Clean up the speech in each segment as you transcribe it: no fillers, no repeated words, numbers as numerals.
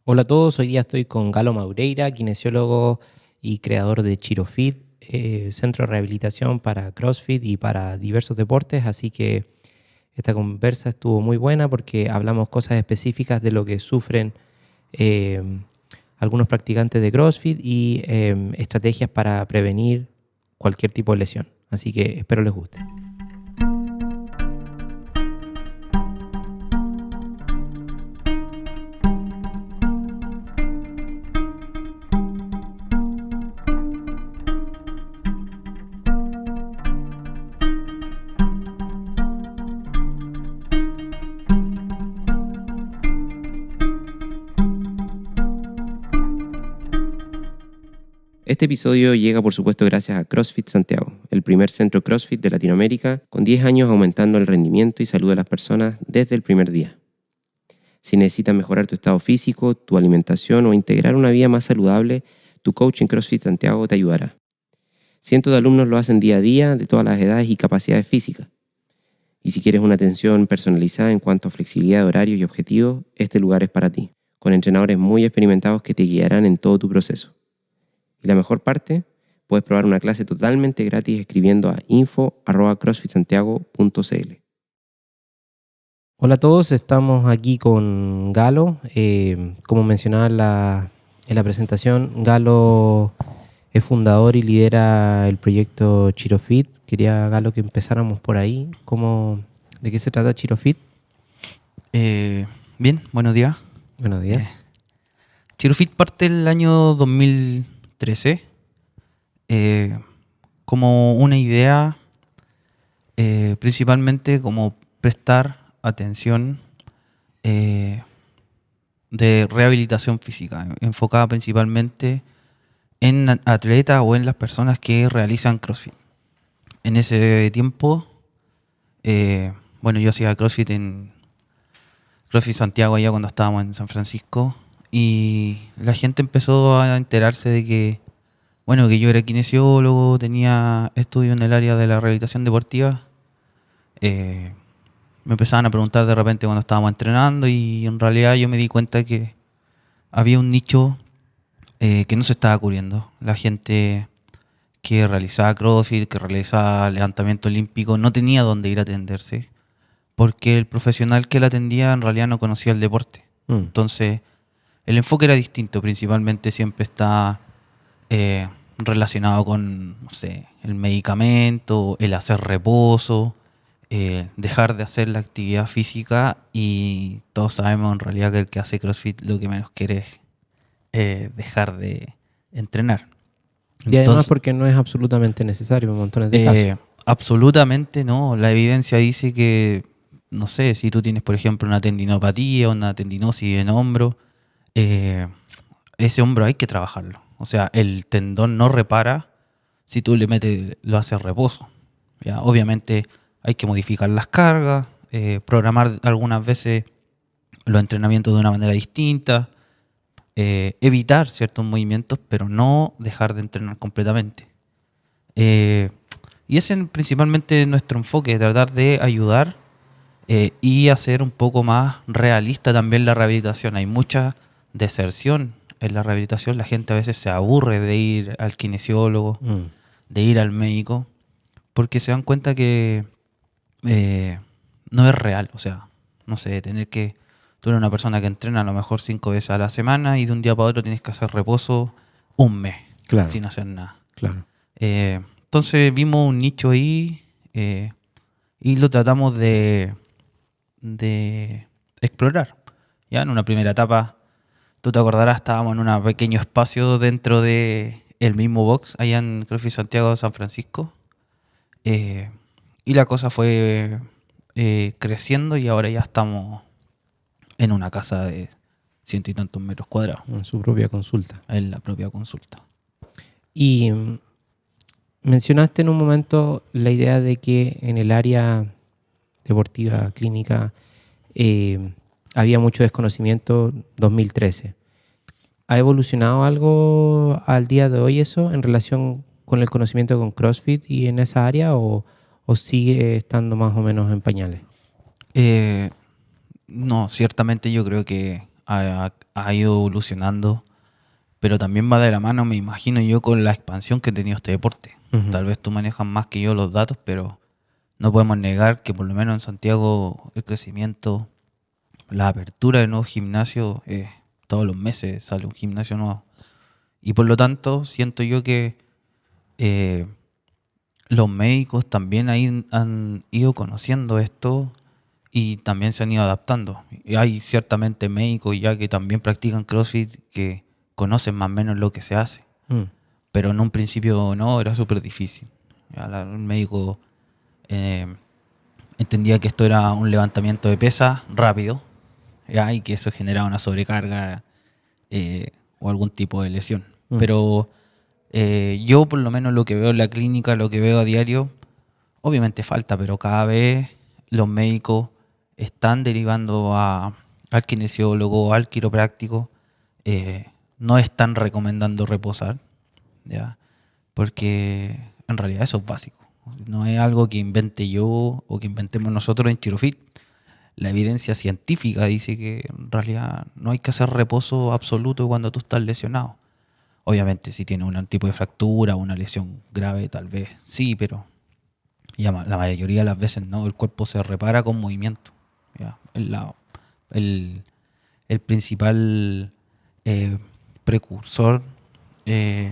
Hola a todos, hoy día estoy con Galo Maureira, kinesiólogo y creador de ChiroFit, centro de rehabilitación para CrossFit y para diversos deportes, así que esta conversa estuvo muy buena porque hablamos cosas específicas de lo que sufren eh, algunos practicantes de CrossFit y estrategias para prevenir cualquier tipo de lesión, así que espero les guste. Este episodio llega por supuesto gracias a CrossFit Santiago, el primer centro CrossFit de Latinoamérica, con 10 años aumentando el rendimiento y salud de las personas desde el primer día. Si necesitas mejorar tu estado físico, tu alimentación o integrar una vida más saludable, tu coach en CrossFit Santiago te ayudará. Cientos de alumnos lo hacen día a día, de todas las edades y capacidades físicas. Y si quieres una atención personalizada en cuanto a flexibilidad de horarios y objetivos, este lugar es para ti, con entrenadores muy experimentados que te guiarán en todo tu proceso. Y la mejor parte, puedes probar una clase totalmente gratis escribiendo a info@crossfitsantiago.cl. Hola a todos, estamos aquí con Galo. Como mencionaba en la presentación, Galo es fundador y lidera el proyecto ChiroFit. Quería, Galo, que empezáramos por ahí. ¿De qué se trata ChiroFit? Bien, buenos días. Buenos días. ChiroFit parte el año 2013 como una idea principalmente como prestar atención de rehabilitación física, enfocada principalmente en atletas o en las personas que realizan CrossFit. En ese tiempo, yo hacía CrossFit en CrossFit Santiago allá cuando estábamos en San Francisco y la gente empezó a enterarse de que yo era kinesiólogo, tenía estudio en el área de la rehabilitación deportiva. Me empezaban a preguntar de repente cuando estábamos entrenando y en realidad yo me di cuenta que había un nicho que no se estaba cubriendo. La gente que realizaba CrossFit, que realizaba levantamiento olímpico, no tenía dónde ir a atenderse porque el profesional que la atendía en realidad no conocía el deporte. Entonces, el enfoque era distinto. Principalmente siempre está relacionado con, no sé, el medicamento, el hacer reposo, dejar de hacer la actividad física, y todos sabemos en realidad que el que hace CrossFit lo que menos quiere es dejar de entrenar. Y además porque no es absolutamente necesario en montones de casos. Absolutamente no. La evidencia dice que, no sé, si tú tienes, por ejemplo, una tendinopatía, una tendinosis en hombro, ese hombro hay que trabajarlo. O sea, el tendón no repara si tú lo haces reposo. ¿Ya? Obviamente hay que modificar las cargas, programar algunas veces los entrenamientos de una manera distinta, evitar ciertos movimientos, pero no dejar de entrenar completamente. Y ese es principalmente nuestro enfoque, tratar de ayudar y hacer un poco más realista también la rehabilitación. Hay mucha deserción en la rehabilitación, la gente a veces se aburre de ir al kinesiólogo, de ir al médico, porque se dan cuenta que no es real. O sea, no sé, tú eres una persona que entrena a lo mejor 5 veces a la semana y de un día para otro tienes que hacer reposo un mes, Claro, sin hacer nada. claro. Entonces vimos un nicho ahí y lo tratamos de explorar. Ya en una primera etapa, tú te acordarás, estábamos en un pequeño espacio dentro de el mismo box allá en CrossFit Santiago de San Francisco, y la cosa fue creciendo y ahora ya estamos en una casa de 100 y tantos metros cuadrados. En su propia consulta. En la propia consulta. Y mencionaste en un momento la idea de que en el área deportiva clínica había mucho desconocimiento 2013. ¿Ha evolucionado algo al día de hoy eso en relación con el conocimiento con CrossFit y en esa área o sigue estando más o menos en pañales? No, ciertamente yo creo que ha ido evolucionando, pero también va de la mano, me imagino yo, con la expansión que ha tenido este deporte. Ujú. Tal vez tú manejas más que yo los datos, pero no podemos negar que por lo menos en Santiago el crecimiento, la apertura de nuevos gimnasios, todos los meses sale un gimnasio nuevo. Y por lo tanto, siento yo que eh, los médicos también ahí han ido conociendo esto y también se han ido adaptando. Y hay ciertamente médicos ya que también practican CrossFit que conocen más o menos lo que se hace, Mm. pero en un principio no, era súper difícil. Ya el médico eh, entendía que esto era un levantamiento de pesas rápido, ya, y que eso generaba una sobrecarga o algún tipo de lesión. Mm. Pero yo por lo menos lo que veo en la clínica, lo que veo a diario, obviamente falta, pero cada vez los médicos están derivando al kinesiólogo, al quiropráctico, no están recomendando reposar, ¿ya? Porque en realidad eso es básico. No es algo que invente yo o que inventemos nosotros en Chirofit. La evidencia científica dice que en realidad no hay que hacer reposo absoluto cuando tú estás lesionado. Obviamente si tienes un tipo de fractura o una lesión grave, tal vez sí, pero la mayoría de las veces no. El cuerpo se repara con movimiento. ¿Ya? El, el principal eh, precursor es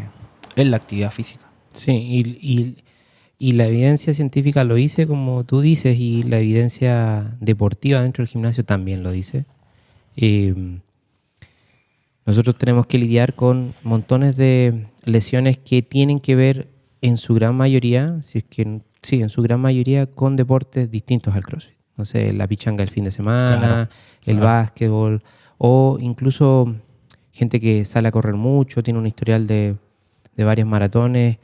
la actividad física. Sí, y la evidencia científica lo dice, como tú dices, y la evidencia deportiva dentro del gimnasio también lo dice. Eh, Nosotros tenemos que lidiar con montones de lesiones que tienen que ver en su gran mayoría, si es que sí, en su gran mayoría con deportes distintos al CrossFit. No sé, la pichanga el fin de Claro, semana, el claro. básquetbol, o incluso gente que sale a correr mucho, tiene un historial de varias maratones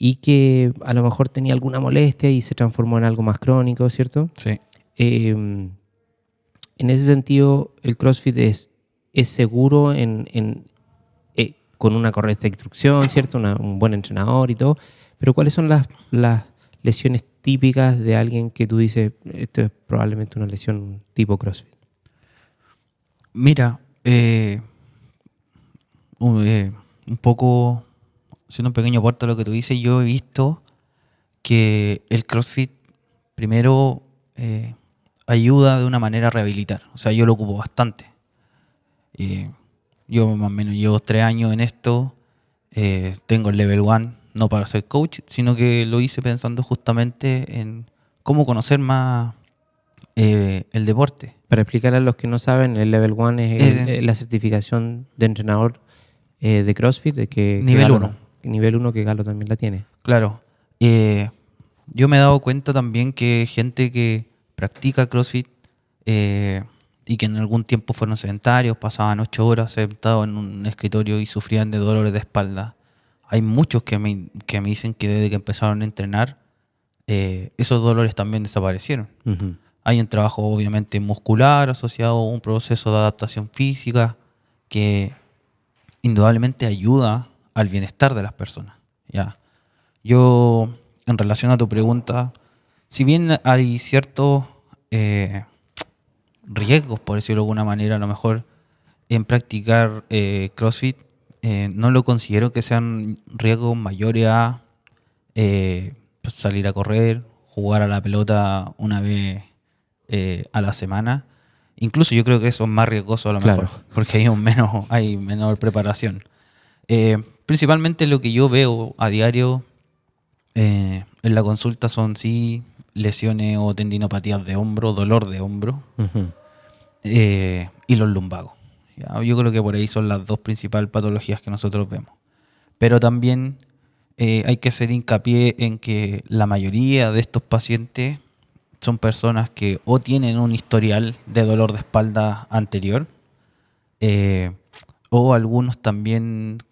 y que a lo mejor tenía alguna molestia y se transformó en algo más crónico, ¿cierto? Sí. En ese sentido, el CrossFit es seguro con una correcta instrucción, ¿cierto? Un buen entrenador y todo. Pero ¿cuáles son las lesiones típicas de alguien que tú dices, esto es probablemente una lesión tipo CrossFit? Mira, un poco, haciendo un pequeño aporte a lo que tú dices, yo he visto que el CrossFit primero ayuda de una manera a rehabilitar. O sea, yo lo ocupo bastante. Eh, yo más o menos llevo 3 años en esto. Tengo el level 1, no para ser coach, sino que lo hice pensando justamente en cómo conocer más el deporte. Para explicar a los que no saben, el Level 1 es Eh, la certificación de entrenador de CrossFit, que Nivel Galo, 1, nivel uno que Galo también la tiene. claro. Eh, yo me he dado cuenta también que gente que practica CrossFit eh, y que en algún tiempo fueron sedentarios, pasaban 8 horas sentados en un escritorio y sufrían de dolores de espalda. Hay muchos que me dicen que desde que empezaron a entrenar, esos dolores también desaparecieron. Ujú. Hay un trabajo obviamente muscular asociado a un proceso de adaptación física que indudablemente ayuda al bienestar de las personas. ¿Ya? Yo, en relación a tu pregunta, si bien hay ciertos eh, riesgos, por decirlo de alguna manera, a lo mejor en practicar CrossFit, no lo considero que sean riesgos mayores a pues, salir a correr, jugar a la pelota una vez a la semana. Incluso yo creo que eso es más riesgoso a lo Claro. mejor, porque hay menor preparación. Principalmente lo que yo veo a diario en la consulta son sí lesiones o tendinopatías de hombro, dolor de hombro Ujú. y los lumbagos. ¿Ya? Yo creo que por ahí son las dos principales patologías que nosotros vemos. Pero también hay que hacer hincapié en que la mayoría de estos pacientes son personas que o tienen un historial de dolor de espalda anterior, eh, o algunos también,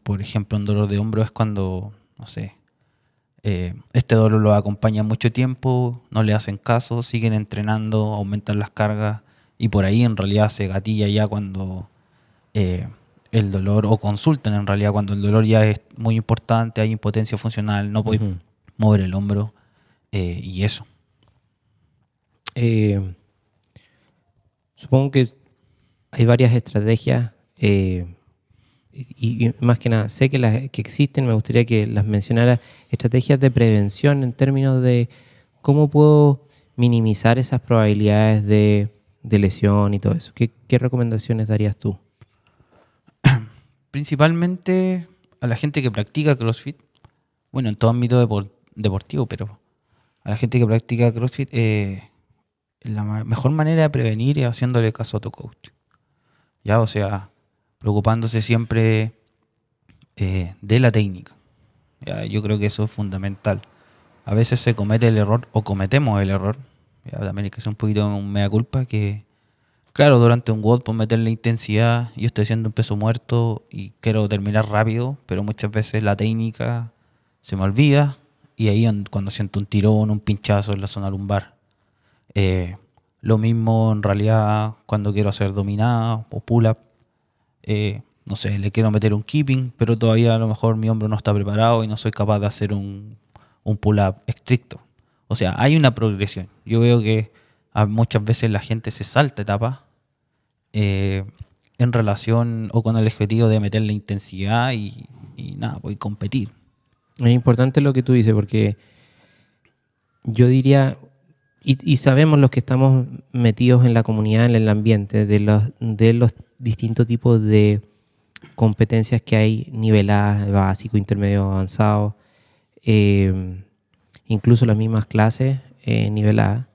por ejemplo, un dolor de hombro es cuando, no sé, este dolor lo acompaña mucho tiempo, no le hacen caso, siguen entrenando, aumentan las cargas y por ahí en realidad se gatilla ya cuando eh, el dolor, o consultan en realidad cuando el dolor ya es muy importante, hay impotencia funcional, no puede Ujú. mover el hombro y eso. Eh, Supongo que hay varias estrategias y más que nada, sé que las que existen, me gustaría que las mencionara, estrategias de prevención en términos de cómo puedo minimizar esas probabilidades de lesión y todo eso. ¿Qué recomendaciones darías tú? Principalmente a la gente que practica CrossFit, bueno, en todo ámbito deportivo, pero a la gente que practica CrossFit, la mejor manera de prevenir es haciéndole caso a tu coach. Ya, o sea, preocupándose siempre de la técnica. Ya, yo creo que eso es fundamental. A veces se comete el error o cometemos el error. Ya, también hay que hacer un poquito un mea culpa que, claro, durante un WOD por meterle intensidad, yo estoy haciendo un peso muerto y quiero terminar rápido, pero muchas veces la técnica se me olvida y ahí cuando siento un tirón, un pinchazo en la zona lumbar. Eh, lo mismo en realidad cuando quiero hacer dominada o pull-up. No sé, le quiero meter un keeping, pero todavía a lo mejor mi hombro no está preparado y no soy capaz de hacer un pull-up estricto. O sea, hay una progresión. Yo veo que muchas veces la gente se salta etapas en relación o con el objetivo de meterle intensidad y nada, pues competir. Es importante lo que tú dices porque yo diría, y sabemos los que estamos metidos en la comunidad, en el ambiente, de los distintos tipos de competencias que hay niveladas, básico, intermedio, avanzado, incluso las mismas clases niveladas.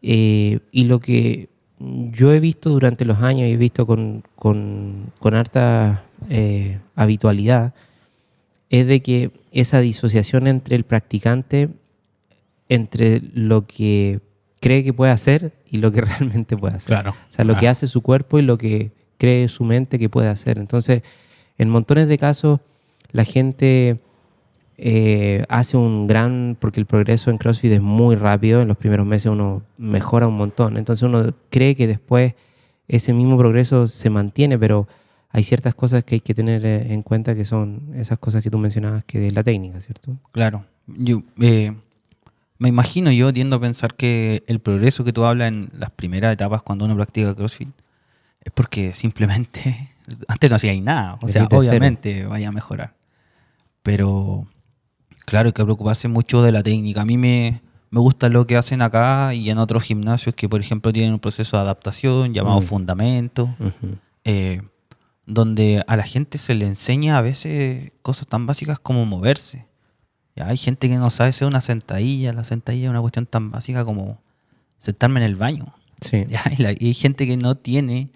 Y lo que yo he visto durante los años y he visto con harta habitualidad es de que esa disociación entre el practicante, entre lo que cree que puede hacer y lo que realmente puede hacer. Claro. O sea, lo que hace su cuerpo y lo que cree su mente que puede hacer. Entonces, en montones de casos, la gente hace porque el progreso en CrossFit es muy rápido, en los primeros meses uno mejora un montón. Entonces uno cree que después ese mismo progreso se mantiene, pero hay ciertas cosas que hay que tener en cuenta que son esas cosas que tú mencionabas que de la técnica, ¿cierto? Claro. Yo me imagino, yo tiendo a pensar que el progreso que tú hablas en las primeras etapas cuando uno practica CrossFit es porque simplemente antes no hacíais nada. O sea, obviamente vaya a mejorar. Pero claro, hay que preocuparse mucho de la técnica. A mí me gusta lo que hacen acá y en otros gimnasios que, por ejemplo, tienen un proceso de adaptación llamado fundamento, donde a la gente se le enseña a veces cosas tan básicas como moverse. Ya, hay gente que no sabe hacer una sentadilla. La sentadilla es una cuestión tan básica como sentarme en el baño. Sí. Ya, y hay gente que no tiene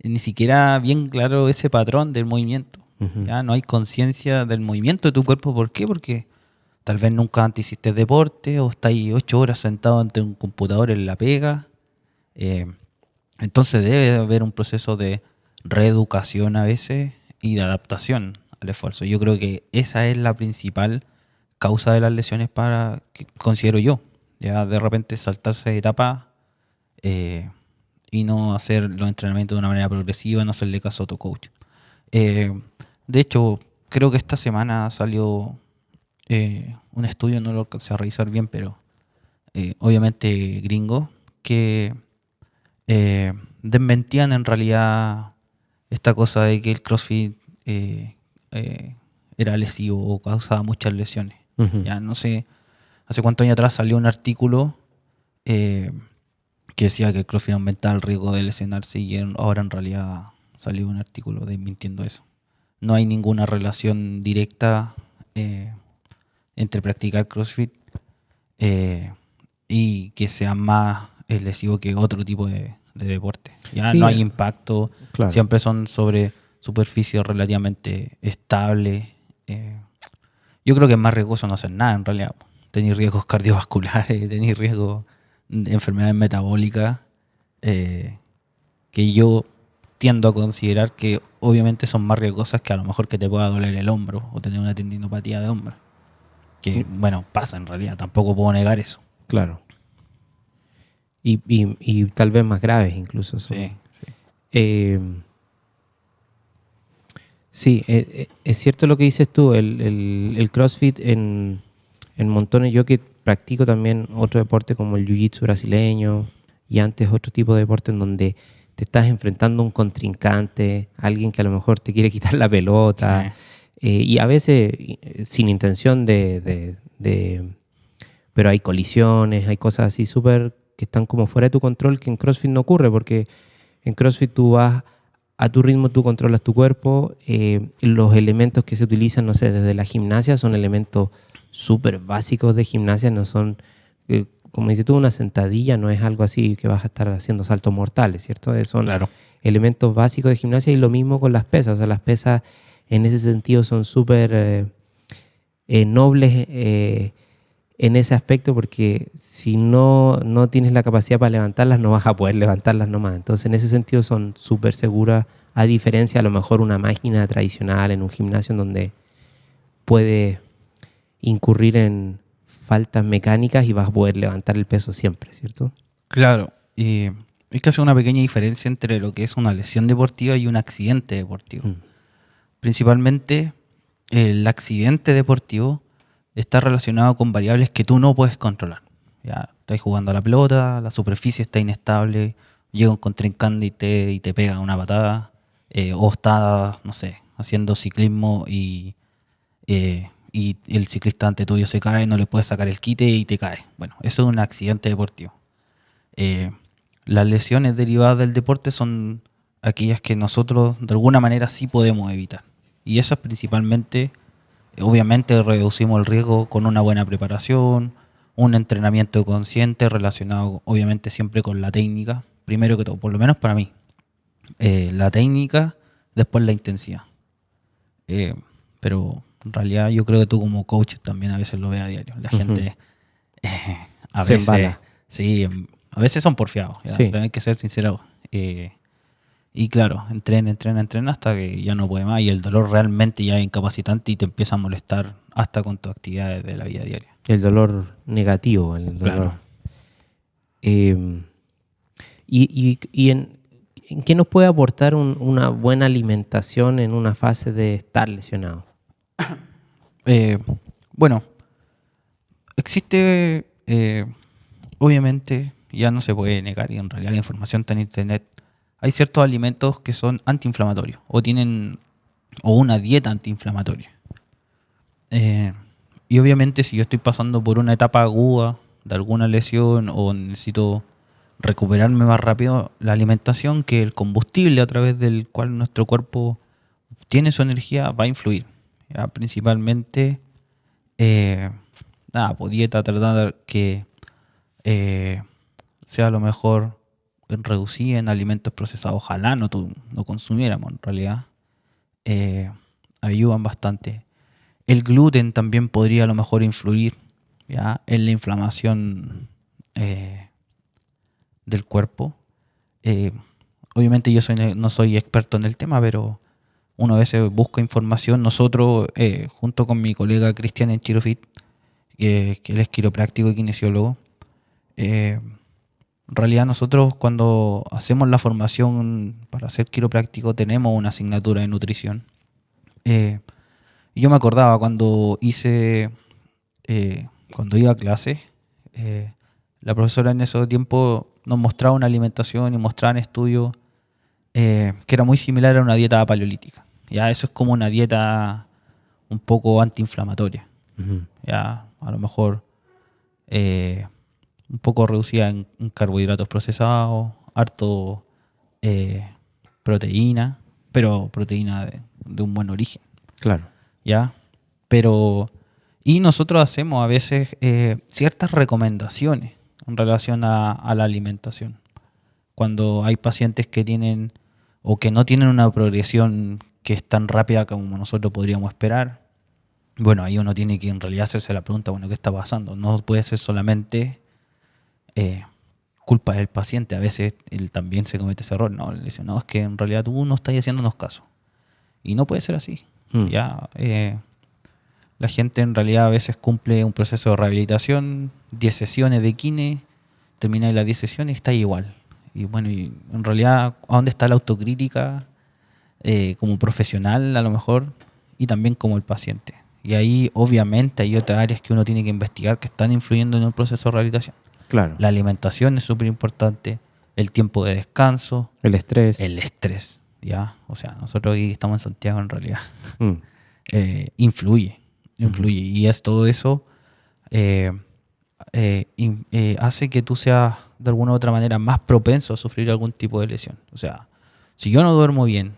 ni siquiera bien claro ese patrón del movimiento. Ya no hay conciencia del movimiento de tu cuerpo. ¿Por qué? Porque tal vez nunca antes hiciste deporte o estás 8 horas sentado ante un computador en la pega. Entonces debe haber un proceso de reeducación a veces y de adaptación al esfuerzo. Yo creo que esa es la principal causa de las lesiones que considero yo. Ya de repente saltarse etapas y no hacer los entrenamientos de una manera progresiva, no hacerle caso a tu coach. De hecho, creo que esta semana salió un estudio, no lo alcancé a revisar bien, pero obviamente gringo, que desmentían en realidad esta cosa de que el CrossFit era lesivo o causaba muchas lesiones. Ya no sé, hace cuántos años atrás salió un artículo que decía que el CrossFit aumentaba el riesgo de lesionarse y ahora en realidad salió un artículo desmintiendo eso. No hay ninguna relación directa entre practicar CrossFit y que sea más lesivo que otro tipo de deporte. Ya Sí, no hay impacto, claro. siempre son sobre superficies relativamente estables. Yo creo que es más riesgoso no hacer nada en realidad. Tenéis riesgos cardiovasculares, tenéis riesgos de enfermedades metabólicas, que yo tiendo a considerar que obviamente son más riesgosas que a lo mejor que te pueda doler el hombro o tener una tendinopatía de hombro. Que, bueno, pasa en realidad, tampoco puedo negar eso. Claro. Y tal vez más graves incluso. Son. Sí, es cierto lo que dices tú, el CrossFit en montones, yo que practico también otro deporte como el Jiu-Jitsu brasileño y antes otro tipo de deporte en donde te estás enfrentando a un contrincante, alguien que a lo mejor te quiere quitar la pelota, y a veces sin intención pero hay colisiones, hay cosas así súper que están como fuera de tu control, que en CrossFit no ocurre, porque en CrossFit tú vas a tu ritmo, tú controlas tu cuerpo, los elementos que se utilizan, no sé, desde la gimnasia son elementos súper básicos de gimnasia, no son, como dices tú, una sentadilla no es algo así que vas a estar haciendo saltos mortales, ¿cierto? Son Claro. elementos básicos de gimnasia, y lo mismo con las pesas. O sea, las pesas en ese sentido son súper nobles en ese aspecto, porque si no tienes la capacidad para levantarlas, no vas a poder levantarlas nomás. Entonces, en ese sentido son súper seguras, a diferencia a lo mejor una máquina tradicional en un gimnasio en donde puedes incurrir en faltas mecánicas y vas a poder levantar el peso siempre, ¿cierto? Claro, y hay que hacer una pequeña diferencia entre lo que es una lesión deportiva y un accidente deportivo. Principalmente, el accidente deportivo está relacionado con variables que tú no puedes controlar. Ya estás jugando a la pelota, la superficie está inestable, llega un contrincante y te pega una patada, o estás, no sé, haciendo ciclismo y el ciclista ante tuyo se cae, no le puedes sacar el quite y te cae. Bueno, eso es un accidente deportivo. Las lesiones derivadas del deporte son aquellas que nosotros de alguna manera sí podemos evitar. Y esas principalmente, obviamente reducimos el riesgo con una buena preparación, un entrenamiento consciente relacionado obviamente siempre con la técnica, primero que todo, por lo menos para mí. La técnica, después la intensidad. Pero en realidad yo creo que tú como coach también a veces lo ves a diario. La gente a Se veces, embala. sí, a veces son porfiados, Sí. hay que ser sinceros. Y claro, entrena hasta que ya no puede más y el dolor realmente ya es incapacitante y te empieza a molestar hasta con tus actividades de la vida diaria. El dolor negativo, el dolor. Claro. ¿Y en qué nos puede aportar una buena alimentación en una fase de estar lesionado? Bueno, existe, obviamente, ya no se puede negar, y en realidad la información está en internet. Hay ciertos alimentos que son antiinflamatorios o tienen una dieta antiinflamatoria. Y obviamente si yo estoy pasando por una etapa aguda de alguna lesión o necesito recuperarme más rápido, la alimentación, que el combustible a través del cual nuestro cuerpo tiene su energía, va a influir. ¿Ya? Principalmente, pues dieta, tratar que sea lo mejor reducir en alimentos procesados. Ojalá no consumiéramos en realidad. Ayudan bastante. El gluten también podría a lo mejor influir, ¿ya?, en la inflamación del cuerpo. Obviamente yo no soy experto en el tema, pero uno a veces busca información. Nosotros, junto con mi colega Cristian en Chirofit, que él es quiropráctico y kinesiólogo, en realidad nosotros cuando hacemos la formación para ser quiropráctico tenemos una asignatura de nutrición. Yo me acordaba cuando iba a clase, la profesora en ese tiempo nos mostraba una alimentación y mostraban estudios que era muy similar a una dieta paleolítica. Ya eso es como una dieta un poco antiinflamatoria. Ya a lo mejor un poco reducida en carbohidratos procesados, harto proteína, pero proteína de un buen origen. Claro. ¿Ya? Y nosotros hacemos a veces ciertas recomendaciones en relación a la alimentación. Cuando hay pacientes que tienen o que no tienen una progresión que es tan rápida como nosotros podríamos esperar, bueno, ahí uno tiene que en realidad hacerse la pregunta, bueno, ¿qué está pasando? No puede ser solamente culpa del paciente. A veces él también se comete ese error, ¿no? Le dice, no, es que en realidad tú no estás haciéndonos caso. Y no puede ser así. Ya, la gente en realidad a veces cumple un proceso de rehabilitación, 10 sesiones de kine, termina las 10 sesiones y está igual. Y bueno, y en realidad, ¿a dónde está la autocrítica como profesional a lo mejor y también como el paciente? Y ahí obviamente hay otras áreas que uno tiene que investigar que están influyendo en un proceso de rehabilitación. Claro. La alimentación es súper importante, el tiempo de descanso, El estrés. el estrés, ¿ya? O sea, nosotros aquí estamos en Santiago en realidad. Mm. Influye. Y es todo eso hace que tú seas de alguna u otra manera más propenso a sufrir algún tipo de lesión. O sea, si yo no duermo bien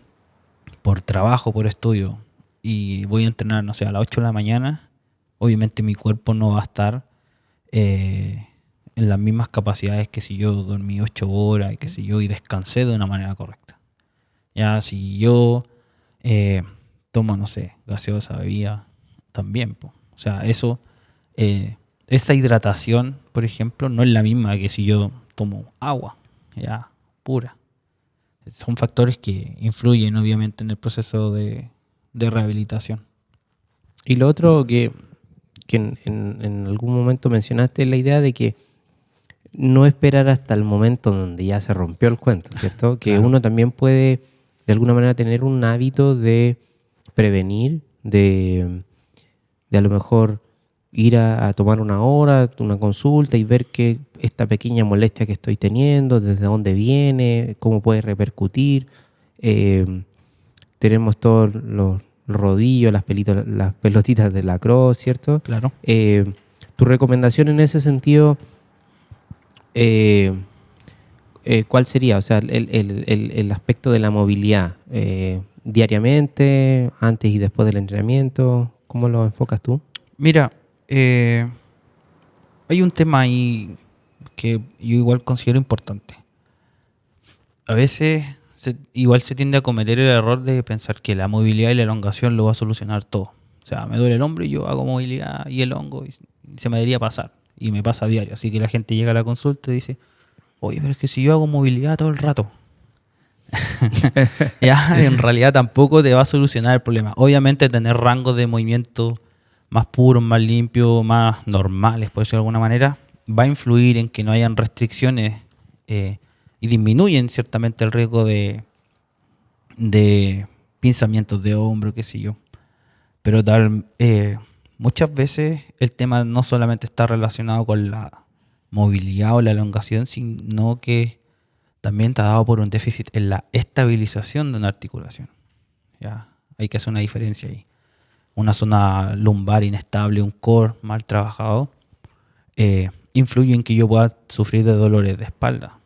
por trabajo, por estudio, y voy a entrenar, no sé, a las 8 de la mañana, obviamente mi cuerpo no va a estar en las mismas capacidades que si yo dormí 8 horas y que si yo y descansé de una manera correcta. Ya, si yo tomo, no sé, gaseosa, bebida, también, po. O sea, eso, esa hidratación, por ejemplo, no es la misma que si yo tomo agua, ya, pura. Son factores que influyen, obviamente, en el proceso de rehabilitación. Y lo otro que en algún momento mencionaste es la idea de que no esperar hasta el momento donde ya se rompió el cuento, ¿cierto? Que Claro. uno también puede, de alguna manera, tener un hábito de prevenir, de a lo mejor ir a tomar una hora, una consulta y ver que esta pequeña molestia que estoy teniendo, desde dónde viene, cómo puede repercutir. Tenemos todos los rodillos, las pelotitas de lacrosse, ¿cierto? Claro. Tu recomendación en ese sentido, eh, ¿cuál sería? O sea, el aspecto de la movilidad, diariamente, antes y después del entrenamiento, ¿cómo lo enfocas tú? Mira, hay un tema ahí que yo igual considero importante. A veces igual se tiende a cometer el error de pensar que la movilidad y la elongación lo va a solucionar todo. O sea, me duele el hombro y yo hago movilidad y elongo y se me debería pasar. Y me pasa a diario. Así que la gente llega a la consulta y dice, oye, pero es que si yo hago movilidad todo el rato, ya en realidad tampoco te va a solucionar el problema. Obviamente tener rangos de movimiento más puros, más limpios, más normales, por decirlo de alguna manera, va a influir en que no hayan restricciones y disminuyen ciertamente el riesgo de pinzamientos de hombro, qué sé yo. Pero muchas veces el tema no solamente está relacionado con la movilidad o la elongación, sino que también está dado por un déficit en la estabilización de una articulación. ¿Ya? Hay que hacer una diferencia ahí. Una zona lumbar inestable, un core mal trabajado, influye en que yo pueda sufrir de dolores de espalda,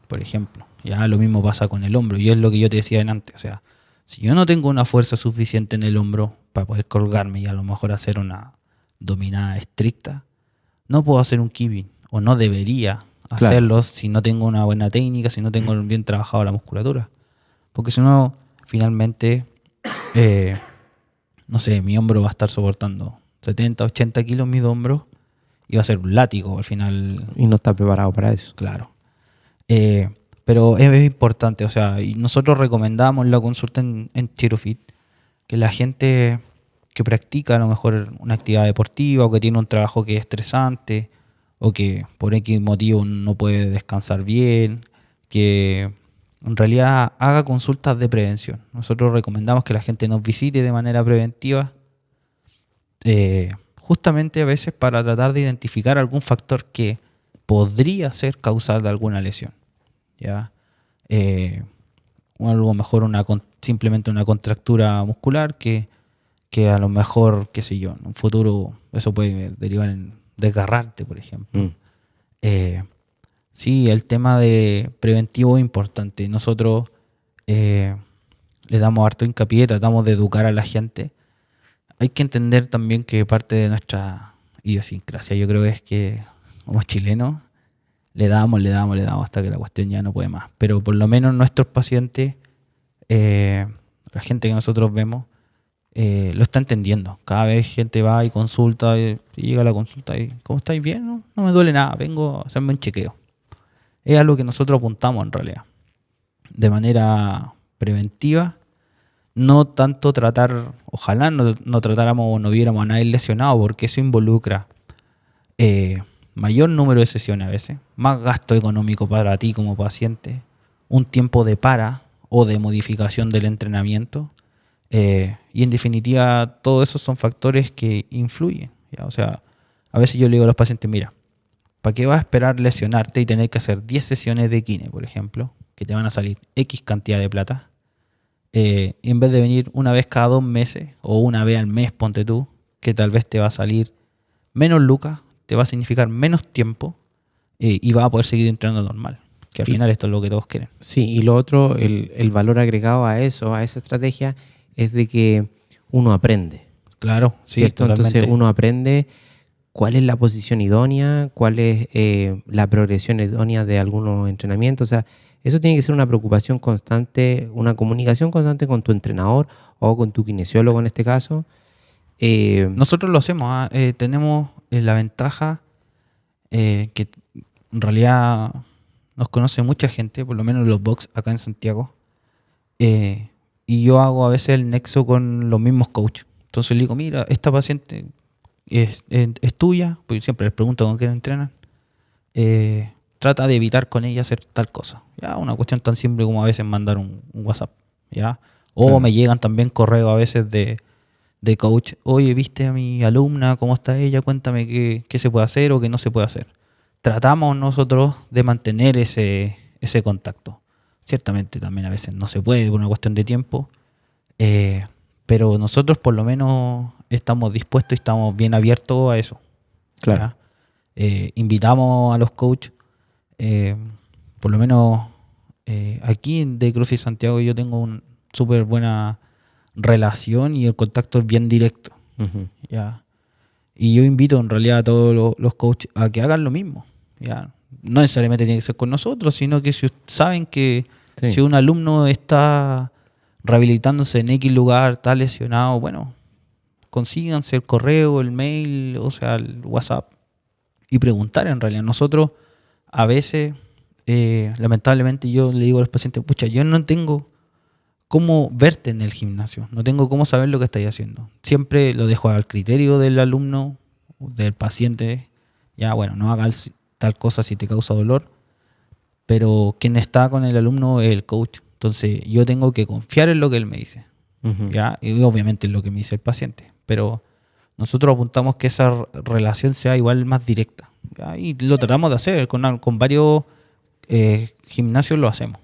por ejemplo. Ya lo mismo pasa con el hombro, y es lo que yo te decía antes. O sea, si yo no tengo una fuerza suficiente en el hombro para poder colgarme y a lo mejor hacer una dominada estricta, no puedo hacer un keeping, o no debería hacerlo si no tengo una buena técnica, si no tengo bien trabajado la musculatura. Porque si no, finalmente, no sé, mi hombro va a estar soportando 70, 80 kilos mis hombros y va a ser un látigo al final. Y no está preparado para eso. Claro. Pero es importante, o sea, y nosotros recomendamos la consulta en ChiroFit que la gente que practica a lo mejor una actividad deportiva o que tiene un trabajo que es estresante o que por X motivo no puede descansar bien, que en realidad haga consultas de prevención. Nosotros recomendamos que la gente nos visite de manera preventiva, justamente a veces para tratar de identificar algún factor que podría ser causal de alguna lesión. ¿Ya? O algo mejor simplemente una contractura muscular que a lo mejor, qué sé yo, en un futuro eso puede derivar en desgarrarte, por ejemplo. Sí, el tema de preventivo es importante. Nosotros le damos harto hincapié, tratamos de educar a la gente. Hay que entender también que parte de nuestra idiosincrasia, yo creo, es que como chilenos le damos hasta que la cuestión ya no puede más. Pero por lo menos nuestros pacientes, la gente que nosotros vemos, lo está entendiendo. Cada vez gente va y consulta, y llega a la consulta y ¿cómo estáis? Bien, no, no me duele nada, vengo a hacerme un chequeo. Es algo que nosotros apuntamos en realidad. De manera preventiva, no tanto tratar, ojalá no tratáramos o no viéramos a nadie lesionado, porque eso involucra mayor número de sesiones a veces, más gasto económico para ti como paciente, un tiempo de para o de modificación del entrenamiento, y en definitiva todos esos son factores que influyen, ¿ya? O sea, a veces yo le digo a los pacientes, mira, ¿Para qué vas a esperar lesionarte y tener que hacer 10 sesiones de kine, por ejemplo, que te van a salir X cantidad de plata? Y en vez de venir una vez cada 2 meses o una vez al mes, ponte tú, que tal vez te va a salir menos lucas, te va a significar menos tiempo y vas a poder seguir entrenando normal. Que al final esto es lo que todos quieren. Sí, y lo otro, el valor agregado a eso, a esa estrategia, es de que uno aprende, Claro, sí, ¿cierto? totalmente. Entonces uno aprende cuál es la posición idónea, cuál es la progresión idónea de algunos entrenamientos. O sea, eso tiene que ser una preocupación constante, una comunicación constante con tu entrenador o con tu kinesiólogo en este caso. Nosotros lo hacemos, ¿ah? Tenemos la ventaja que en realidad nos conoce mucha gente, por lo menos los box acá en Santiago. Y yo hago a veces el nexo con los mismos coaches. Entonces le digo, mira, esta paciente es tuya, porque siempre les pregunto con quién entrenan. Trata de evitar con ella hacer tal cosa. Ya, una cuestión tan simple como a veces mandar un WhatsApp. ¿Ya? O Claro. me llegan también correos a veces de coach. Oye, ¿viste a mi alumna? ¿Cómo está ella? Cuéntame qué se puede hacer o qué no se puede hacer. Tratamos nosotros de mantener ese contacto. Ciertamente también a veces no se puede por una cuestión de tiempo, pero nosotros por lo menos estamos dispuestos y estamos bien abiertos a eso. Claro. ¿Ya? Invitamos a los coaches, por lo menos aquí de CrossFit Santiago yo tengo una súper buena relación y el contacto es bien directo. Ujú. ¿Ya? Y yo invito en realidad a todos los coaches a que hagan lo mismo. ¿Ya? No necesariamente tiene que ser con nosotros, sino que si saben que Sí. si un alumno está rehabilitándose en X lugar, está lesionado, bueno, consíganse el correo, el mail, o sea, el WhatsApp y preguntar en realidad. Nosotros a veces, lamentablemente yo le digo a los pacientes, pucha, yo no tengo cómo verte en el gimnasio, no tengo cómo saber lo que estáis haciendo. Siempre lo dejo al criterio del alumno, del paciente. Ya, bueno, no hagas tal cosa si te causa dolor, pero quien está con el alumno es el coach. Entonces yo tengo que confiar en lo que él me dice, Ujú. ¿ya? Y obviamente en lo que me dice el paciente, pero nosotros apuntamos que esa relación sea igual más directa, ¿ya? Y lo tratamos de hacer, con varios gimnasios lo hacemos.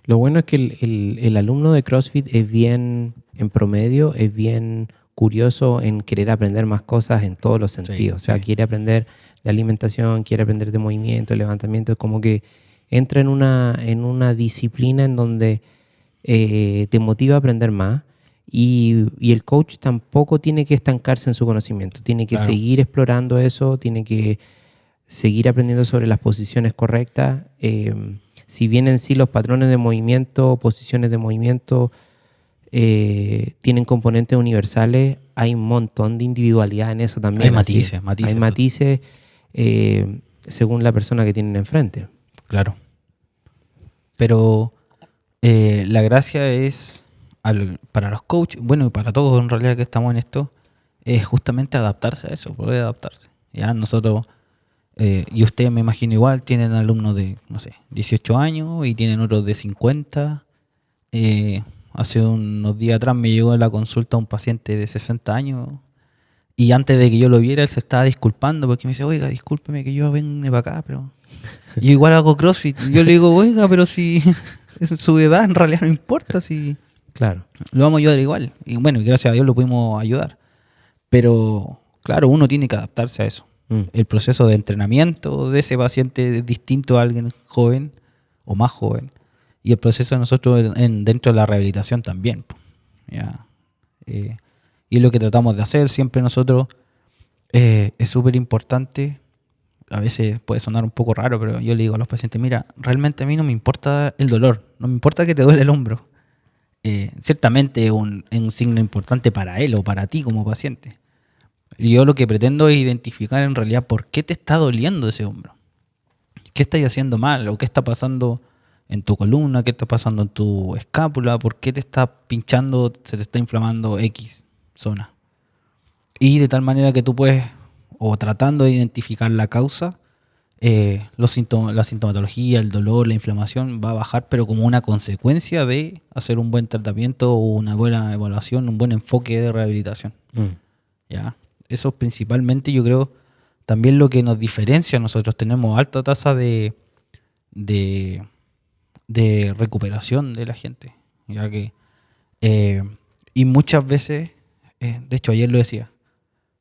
Lo bueno es que el alumno de CrossFit es bien, en promedio, es bien curioso en querer aprender más cosas en todos los sentidos. O sea, sí. quiere aprender de alimentación, quiere aprender de movimiento, de levantamiento. Es como que entra en una disciplina en donde te motiva a aprender más. Y el coach tampoco tiene que estancarse en su conocimiento. Tiene que Claro. seguir explorando eso, tiene que seguir aprendiendo sobre las posiciones correctas. Si bien en sí los patrones de movimiento, posiciones de movimiento tienen componentes universales, hay un montón de individualidad en eso también. Hay matices, Hay matices según la persona que tienen enfrente. Claro. Pero la gracia es, para los coaches, bueno, y para todos en realidad que estamos en esto, es justamente adaptarse a eso, poder adaptarse. Ya nosotros, y ustedes me imagino igual, tienen alumnos de, no sé, 18 años y tienen otros de 50. Hace unos días atrás me llegó a la consulta un paciente de 60 años y antes de que yo lo viera él se estaba disculpando porque me dice, oiga, discúlpeme que yo vengo para acá, pero yo igual hago CrossFit. Y yo le digo, oiga, pero si su edad en realidad no importa, si Claro. lo vamos a ayudar igual. Y bueno, gracias a Dios lo pudimos ayudar. Pero claro, uno tiene que adaptarse a eso. El proceso de entrenamiento de ese paciente es distinto a alguien joven o más joven. Y el proceso de nosotros dentro de la rehabilitación también. ¿Ya? Y es lo que tratamos de hacer. Siempre nosotros es súper importante. A veces puede sonar un poco raro, pero yo le digo a los pacientes, mira, realmente a mí no me importa el dolor, no me importa que te duele el hombro. Ciertamente es un signo importante para él o para ti como paciente. Yo lo que pretendo es identificar en realidad por qué te está doliendo ese hombro. ¿Qué estás haciendo mal? ¿O qué está pasando en tu columna? ¿Qué está pasando en tu escápula? ¿Por qué te está pinchando, se te está inflamando X zona? Y de tal manera que tú puedes, o tratando de identificar la causa, la sintomatología, el dolor, la inflamación va a bajar, pero como una consecuencia de hacer un buen tratamiento o una buena evaluación, un buen enfoque de rehabilitación. ¿Ya? Eso principalmente yo creo también lo que nos diferencia, nosotros tenemos alta tasa de recuperación de la gente, ya que y muchas veces, de hecho ayer lo decía,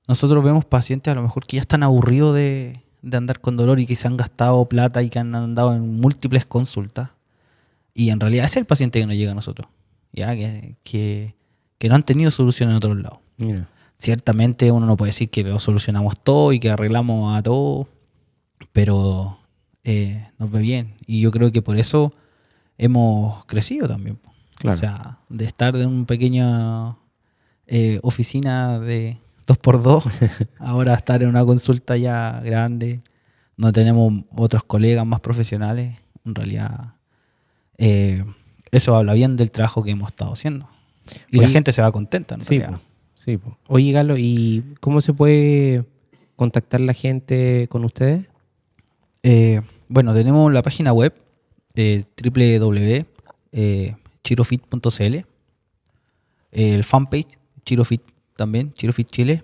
nosotros vemos pacientes a lo mejor que ya están aburridos de andar con dolor y que se han gastado plata y que han andado en múltiples consultas, y en realidad ese es el paciente que nos llega a nosotros, ya que no han tenido solución en otros lados. Mira. Ciertamente uno no puede decir que lo solucionamos todo y que arreglamos a todo, pero nos ve bien. Y yo creo que por eso hemos crecido también. Claro. O sea, de estar en una pequeña oficina de 2x2, ahora estar en una consulta ya grande, no tenemos otros colegas más profesionales. En realidad, eso habla bien del trabajo que hemos estado haciendo. Y Oye, la gente se va contenta, en sí, realidad. sí. Oye, Galo, ¿y cómo se puede contactar la gente con ustedes? Bueno, tenemos la página web www.chirofit.cl, el fanpage Chirofit también, Chirofit Chile.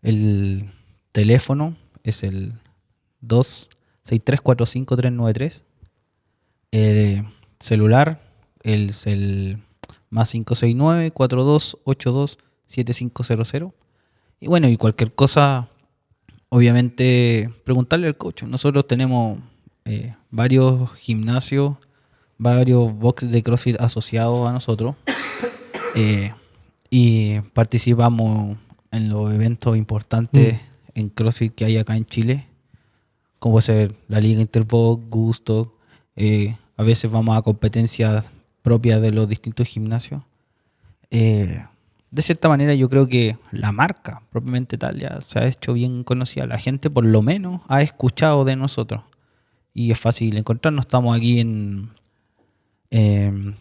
El teléfono es el 2634533. El celular es el más 569-4282-7500. Y bueno, y cualquier cosa, obviamente, preguntarle al coach. Nosotros tenemos varios gimnasios, varios boxes de CrossFit asociados a nosotros. Y participamos en los eventos importantes en CrossFit que hay acá en Chile, como puede ser la Liga Interbox, Gusto. A veces vamos a competencias propias de los distintos gimnasios. De cierta manera yo creo que la marca propiamente tal ya se ha hecho bien conocida. La gente por lo menos ha escuchado de nosotros y es fácil encontrarnos. Estamos aquí en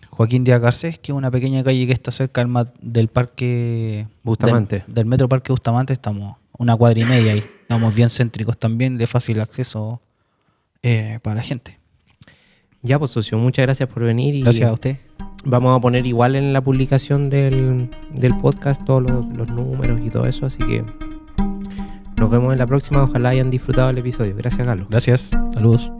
Joaquín Díaz Garcés, que es una pequeña calle que está cerca del parque Bustamante. del Metro Parque Bustamante. Estamos una cuadra y media ahí. Estamos bien céntricos también, de fácil acceso para la gente. Ya, pues, socio, muchas gracias por venir. Y Gracias a usted. vamos a poner igual en la publicación del podcast todos los números y todo eso, así que nos vemos en la próxima. Ojalá hayan disfrutado el episodio. Gracias, Galo. Gracias. Saludos.